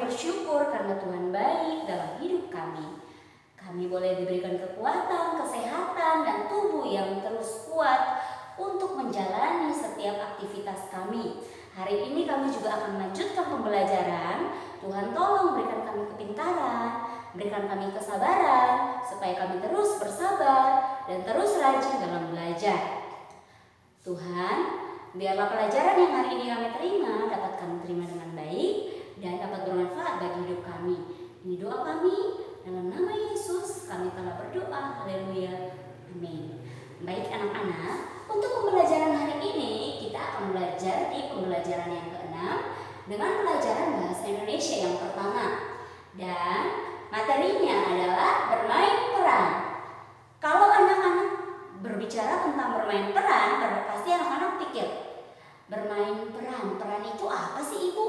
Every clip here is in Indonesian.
bersyukur karena Tuhan baik dalam hidup kami. Kami boleh diberikan kekuatan, kesehatan, dan tubuh yang terus kuat untuk menjalani setiap aktivitas kami. Hari ini kami juga akan melanjutkan pembelajaran. Tuhan tolong berikan kami kepintaran, berikan kami kesabaran, supaya kami terus bersabar dan terus rajin dalam belajar. Tuhan, biarlah pelajaran yang hari ini kami terima dapat kami terima dengan baik dan dapat bermanfaat bagi hidup kami. Ini doa kami, dalam nama Yesus kami telah berdoa. Haleluya. Amin. Baik anak-anak, untuk pembelajaran hari ini kita akan belajar di pembelajaran yang ke-6 dengan pelajaran bahasa Indonesia yang pertama. Dan materinya adalah bermain peran. Kalau anak-anak berbicara tentang bermain peran, pasti anak-anak pikir bermain peran. Peran itu apa sih Ibu?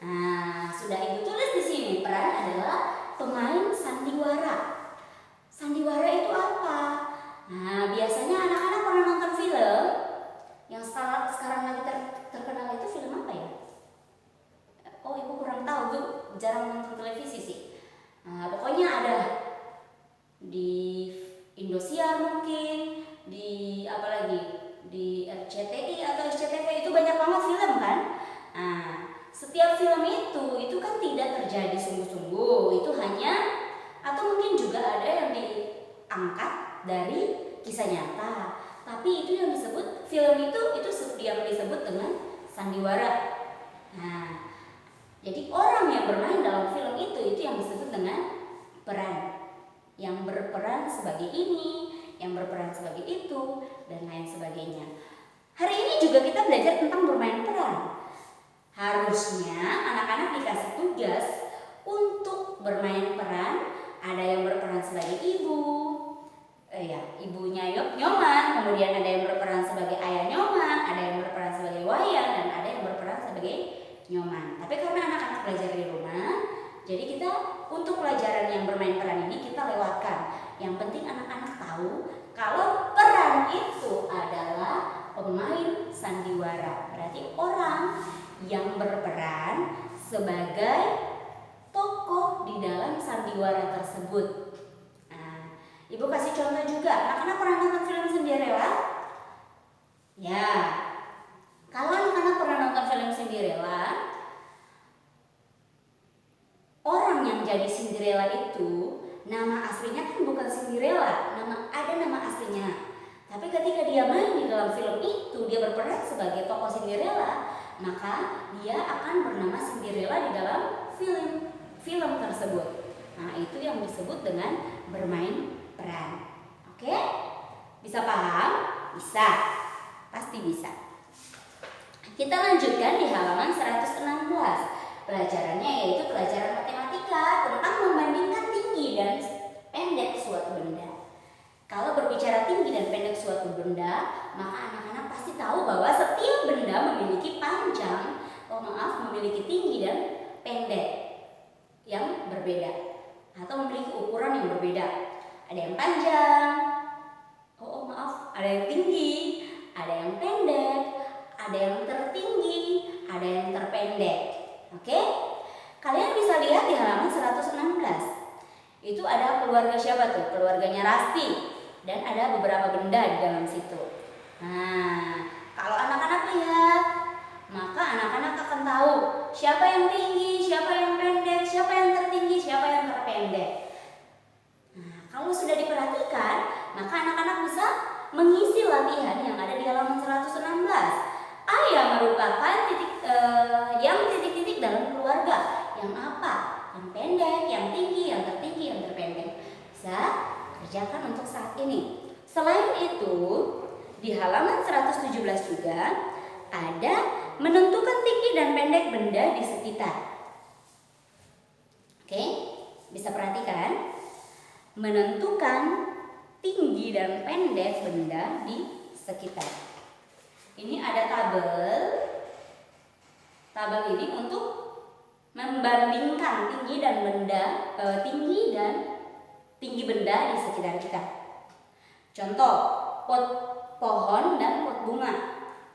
Nah, sudah Ibu tulis di sini. Peran adalah pemain sandiwara. Sandiwara itu apa? Nah, biasanya anak-anak pernah nonton film yang sekarang lagi terkenal itu film apa ya? Oh, Ibu kurang tahu, Bu. Jarang nonton televisi sih. Nah, pokoknya ada di Indosiar mungkin, di apa lagi? Di RCTI atau SCTV itu banyak banget film kan? Nah, setiap film itu kan tidak terjadi sungguh-sungguh. Itu hanya atau mungkin juga ada yang diangkat dari kisah nyata. Tapi itu yang disebut film itu yang disebut dengan sandiwara. Nah, jadi orang yang bermain dalam film itu yang disebut dengan peran. Yang berperan sebagai ini, yang berperan sebagai itu, dan lain sebagainya. Hari ini juga kita belajar tentang bermain peran. Harusnya anak-anak dikasih tugas untuk bermain peran. Ada yang berperan sebagai ibu, ibunya Nyoman, kemudian ada yang berperan sebagai ayah Nyoman, ada yang berperan sebagai Wayan, dan ada yang berperan sebagai Nyoman. Tapi karena anak-anak belajar di rumah, jadi kita untuk pelajaran yang bermain peran ini kita lewatkan. Yang penting anak-anak tahu kalau peran itu adalah pemain sandiwara. Berarti orang yang berperan sebagai tokoh di dalam sandiwara tersebut. Nah, Ibu kasih contoh juga. Anak-anak pernah nonton film Cinderella? Ya. Kalau anak-anak pernah nonton film Cinderella, orang yang jadi Cinderella itu nama aslinya kan bukan Cinderella, ada nama aslinya. Tapi ketika dia main di dalam film itu, dia berperan sebagai tokoh Cinderella, maka dia akan bernama Cinderella di dalam film tersebut. Nah, itu yang disebut dengan bermain peran. Oke? Bisa paham? Bisa. Pasti bisa. Kita lanjutkan di halaman 116. Pelajarannya yaitu pelajaran matematika tentang membandingkan tinggi dan pendek suatu benda. Kalau berbicara tinggi dan pendek suatu benda, maka anak-anak pasti tahu bahwa setiap benda memiliki memiliki tinggi dan pendek yang berbeda atau memiliki ukuran yang berbeda. Ada yang panjang, ada yang tinggi, ada yang pendek, ada yang tertinggi, ada yang terpendek. Oke? Kalian bisa lihat di halaman 116. Itu ada keluarga siapa tuh? Keluarganya Rasti. Dan ada beberapa benda di dalam situ. Nah, kalau anak-anak lihat, maka anak-anak akan tahu siapa yang tinggi, siapa yang pendek, siapa yang tertinggi, siapa yang terpendek. Nah, kalau sudah diperhatikan, maka anak-anak bisa mengisi latihan yang ada di halaman 116. A yang merupakan titik-titik dalam keluarga. Yang apa? Yang pendek, yang tinggi, yang tertinggi, yang terpendek. Bisa kerjakan untuk saat ini. Selain itu, di halaman 117 juga ada menentukan tinggi dan pendek benda di sekitar. Oke, bisa perhatikan. Menentukan tinggi dan pendek benda di sekitar. Ini ada tabel. Tabel ini untuk membandingkan tinggi benda di sekitar kita. Contoh, pot pohon dan pot bunga.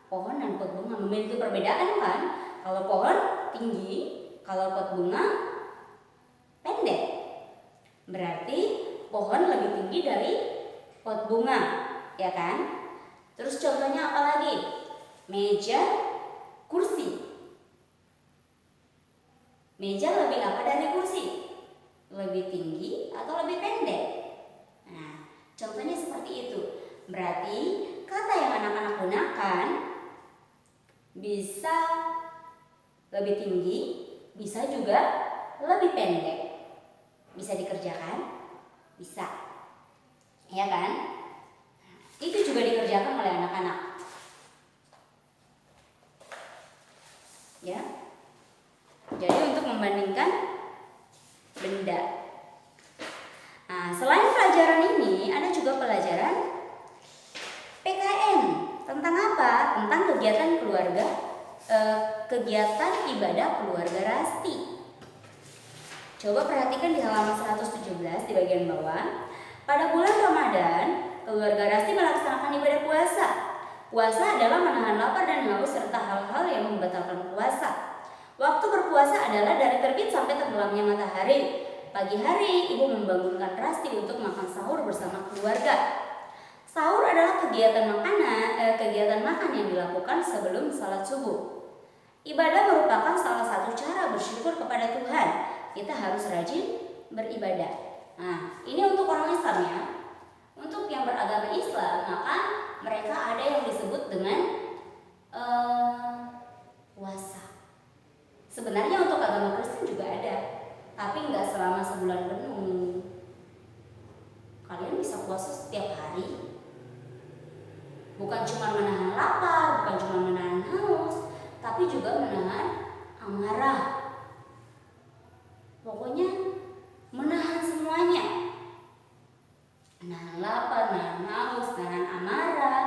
Pohon dan pot bunga memiliki perbedaan kan? Kalau pohon tinggi, kalau pot bunga Berarti pohon lebih tinggi dari pot bunga, ya kan? Terus contohnya apa lagi? Meja, kursi. Meja lebih apa dari kursi? Lebih tinggi atau lebih pendek? Nah, contohnya seperti itu. Berarti kata yang anak-anak gunakan bisa lebih tinggi, bisa juga lebih pendek. Bisa dikerjakan? Bisa. Ya kan? Itu juga dikerjakan oleh anak-anak. Ya. Jadi untuk membandingkan benda. Nah, selain pelajaran ini ada juga pelajaran PKN. Tentang apa? Tentang kegiatan keluarga, kegiatan ibadah keluarga Rasti. Coba perhatikan di halaman 117 di bagian bawah. Pada bulan Ramadan, keluarga Rasti melaksanakan ibadah puasa. Puasa adalah menahan lapar dan haus serta hal-hal yang membatalkan puasa. Waktu berpuasa adalah dari terbit sampai tenggelamnya matahari. Pagi hari, ibu membangunkan Rasti untuk makan sahur bersama keluarga. Sahur adalah kegiatan makan yang dilakukan sebelum salat subuh. Ibadah merupakan salah satu cara bersyukur kepada Tuhan. Kita harus rajin beribadah. Nah, ini untuk orang Islam ya. Untuk yang beragama Islam, maka mereka ada yang disebut dengan puasa. Sebenarnya untuk agama Kristen juga ada, tapi nggak selama sebulan penuh. Kalian bisa puasa setiap hari. Bukan cuma menahan lapar, bukan cuma menahan haus, tapi juga menahan amarah. Pokoknya menahan semuanya. Menahan lapar, menahan haus, menahan amarah.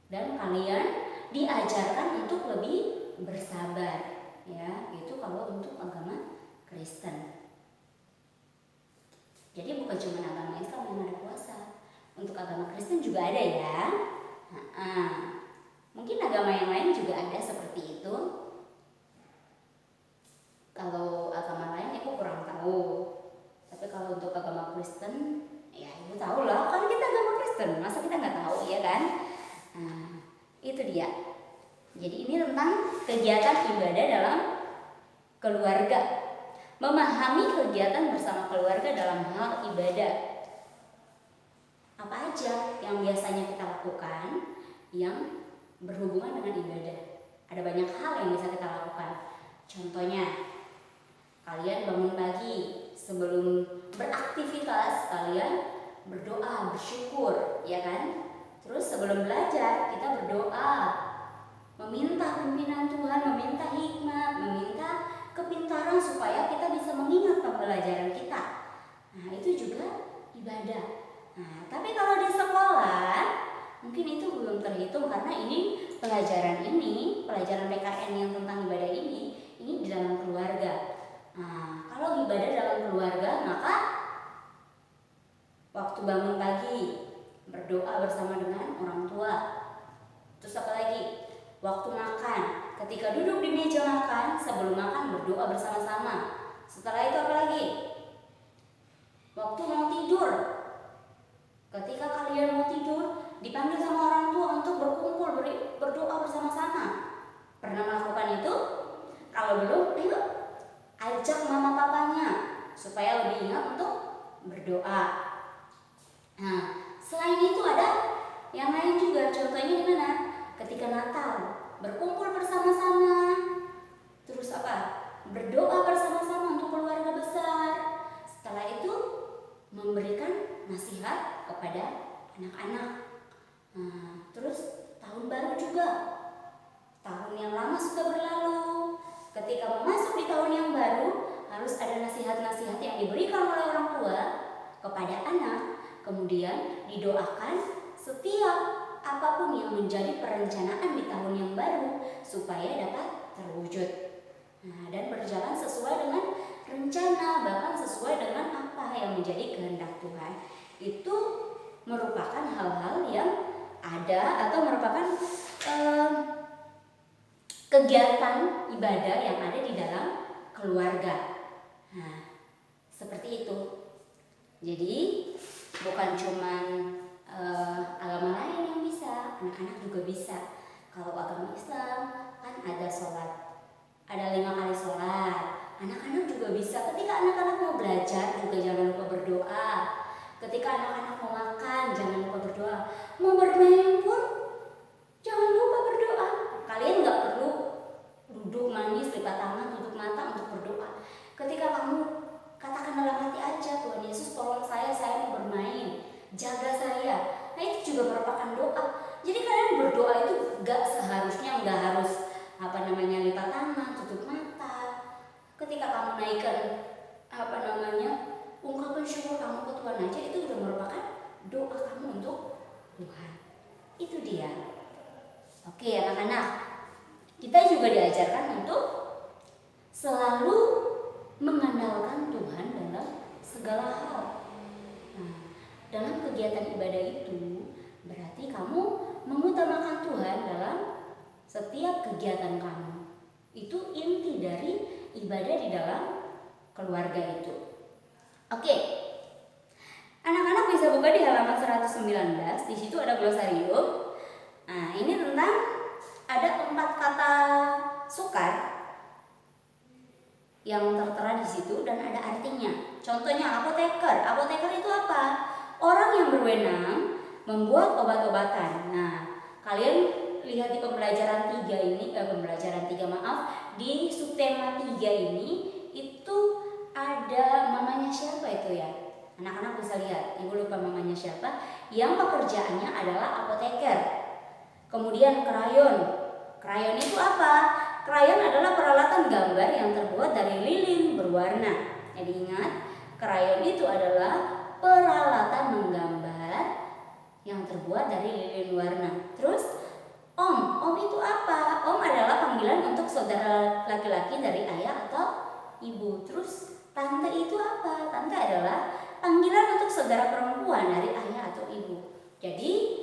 Dan kalian diajarkan untuk lebih bersabar. Ya, itu kalau untuk agama Kristen. Jadi bukan cuma agama Islam yang ada puasa. Untuk agama Kristen juga ada ya. Mungkin agama yang lain juga ada seperti itu. Kalau agama lain ibu kurang tahu. Tapi kalau untuk agama Kristen, ya ibu tahu lah. Kan kita agama Kristen, masa kita nggak tahu ya kan? Nah, itu dia. Jadi ini tentang kegiatan ibadah dalam keluarga. Memahami kegiatan bersama keluarga dalam hal ibadah. Apa aja yang biasanya kita lakukan yang berhubungan dengan ibadah? Ada banyak hal yang bisa kita lakukan. Contohnya, kalian bangun pagi, sebelum beraktivitas kalian berdoa, bersyukur, ya kan? Terus sebelum belajar kita berdoa, meminta pimpinan Tuhan, meminta hikmat, meminta kepintaran supaya kita bisa mengingat pembelajaran kita. Nah, itu juga ibadah. Nah, tapi kalau di sekolah mungkin itu belum terhitung karena ini pelajaran PKN yang tentang ibadah ini di dalam keluarga. Nah, kalau ibadah dalam keluarga maka waktu bangun pagi berdoa bersama dengan orang tua. Terus apa lagi? Waktu makan, ketika duduk di meja makan, sebelum makan berdoa bersama-sama. Setelah itu apa lagi? Waktu mau tidur, ketika kalian mau tidur, dipanggil sama orang tua untuk berkumpul berdoa bersama-sama. Pernah melakukan itu? Kalau belum, ayo ajak mama papanya supaya lebih ingat untuk berdoa. Nah, selain itu ada yang lain juga. Contohnya di mana? Ketika Natal, berkumpul bersama-sama. Terus apa? Berdoa bersama-sama untuk keluarga besar. Setelah itu memberikan nasihat kepada anak-anak. Nah, terus tahun baru juga. Tahun yang lama sudah berlalu. Ketika memasuki tahun yang baru, harus ada nasihat-nasihat yang diberikan oleh orang tua kepada anak. Kemudian didoakan setiap apapun yang menjadi perencanaan di tahun yang baru supaya dapat terwujud. Nah, dan berjalan sesuai dengan rencana, bahkan sesuai dengan apa yang menjadi kehendak Tuhan. Itu merupakan hal-hal yang ada atau merupakan kegiatan ibadah yang ada di dalam keluarga. Nah, seperti itu. Jadi bukan cuman agama lain yang bisa, anak-anak juga bisa. Kalau agama Islam kan ada sholat, ada 5 kali sholat. Anak-anak juga bisa. Ketika anak-anak mau belajar juga jangan lupa berdoa. Ketika anak-anak mau makan jangan lupa berdoa. Mau bermain pun jangan lupa berdoa. Kalian nggak perlu duduk manis, lipat tangan, tutup mata untuk berdoa. Ketika kamu katakan dalam hati aja, Tuhan Yesus tolong saya mau bermain, jaga saya. Nah itu juga merupakan doa. Jadi kalian berdoa itu nggak harus lipat tangan, tutup mata. Ketika kamu naikkan ungkapan syukur kamu ke Tuhan aja, itu udah merupakan doa kamu untuk Tuhan. Itu dia. Oke anak-anak, kita juga diajarkan untuk selalu mengandalkan Tuhan dalam segala hal. Nah, dalam kegiatan ibadah itu berarti kamu mengutamakan Tuhan dalam setiap kegiatan kamu. Itu inti dari ibadah di dalam keluarga itu. Oke. Anak-anak bisa buka di halaman 119. Di situ ada glosarium. Nah, ini tentang ada 4 kata sukar yang tertera di situ dan ada artinya. Contohnya apoteker. Apoteker itu apa? Orang yang berwenang membuat obat-obatan. Nah, kalian lihat di pembelajaran 3 ini, di subtema 3 ini itu ada mamanya siapa itu ya? Anak-anak bisa lihat, ibu lupa mamanya siapa, yang pekerjaannya adalah apoteker. Kemudian krayon. Krayon itu apa? Krayon adalah peralatan gambar yang terbuat dari lilin berwarna. Jadi ingat, krayon itu adalah peralatan menggambar yang terbuat dari lilin warna. Terus om itu apa? Om adalah panggilan untuk saudara laki-laki dari ayah atau ibu. Terus tante itu apa? Tante adalah panggilan untuk saudara perempuan dari ayah atau ibu. Jadi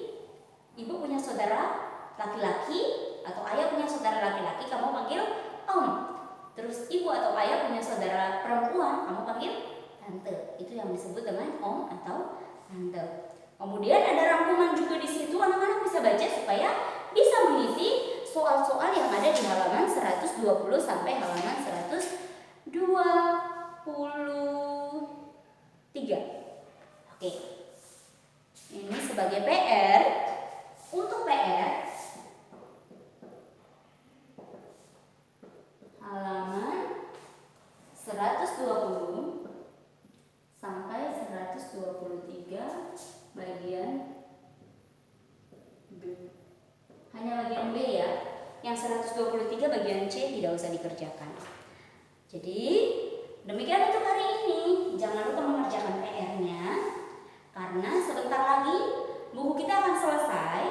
ibu punya saudara laki-laki atau ayah punya saudara laki-laki, kamu panggil om. Terus ibu atau ayah punya saudara perempuan, kamu panggil tante. Itu yang disebut dengan om atau tante. Kemudian ada rangkuman juga di situ, anak-anak bisa baca supaya bisa mengisi soal-soal yang ada di halaman 120 sampai halaman 123. Oke. Ini sebagai PR. Untuk PR halaman 120 sampai 123 bagian B. Hanya bagian B ya. Yang 123 bagian C tidak usah dikerjakan. Jadi demikian untuk hari ini. Jangan lupa mengerjakan PR-nya karena sebentar lagi buku kita akan selesai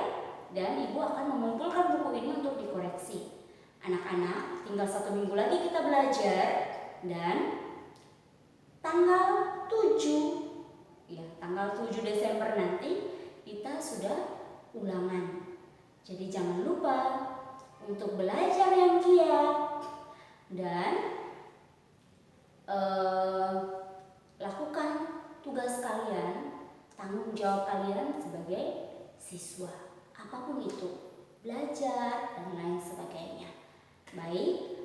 dan ibu akan mengumpulkan buku ini untuk dikoreksi. Anak-anak, tinggal 1 minggu lagi kita belajar dan tanggal 7 Desember nanti kita sudah ulangan. Jadi jangan lupa untuk belajar yang giat dan lakukan tugas kalian, tanggung jawab kalian sebagai siswa, apapun itu, belajar dan lain sebagainya. Baik,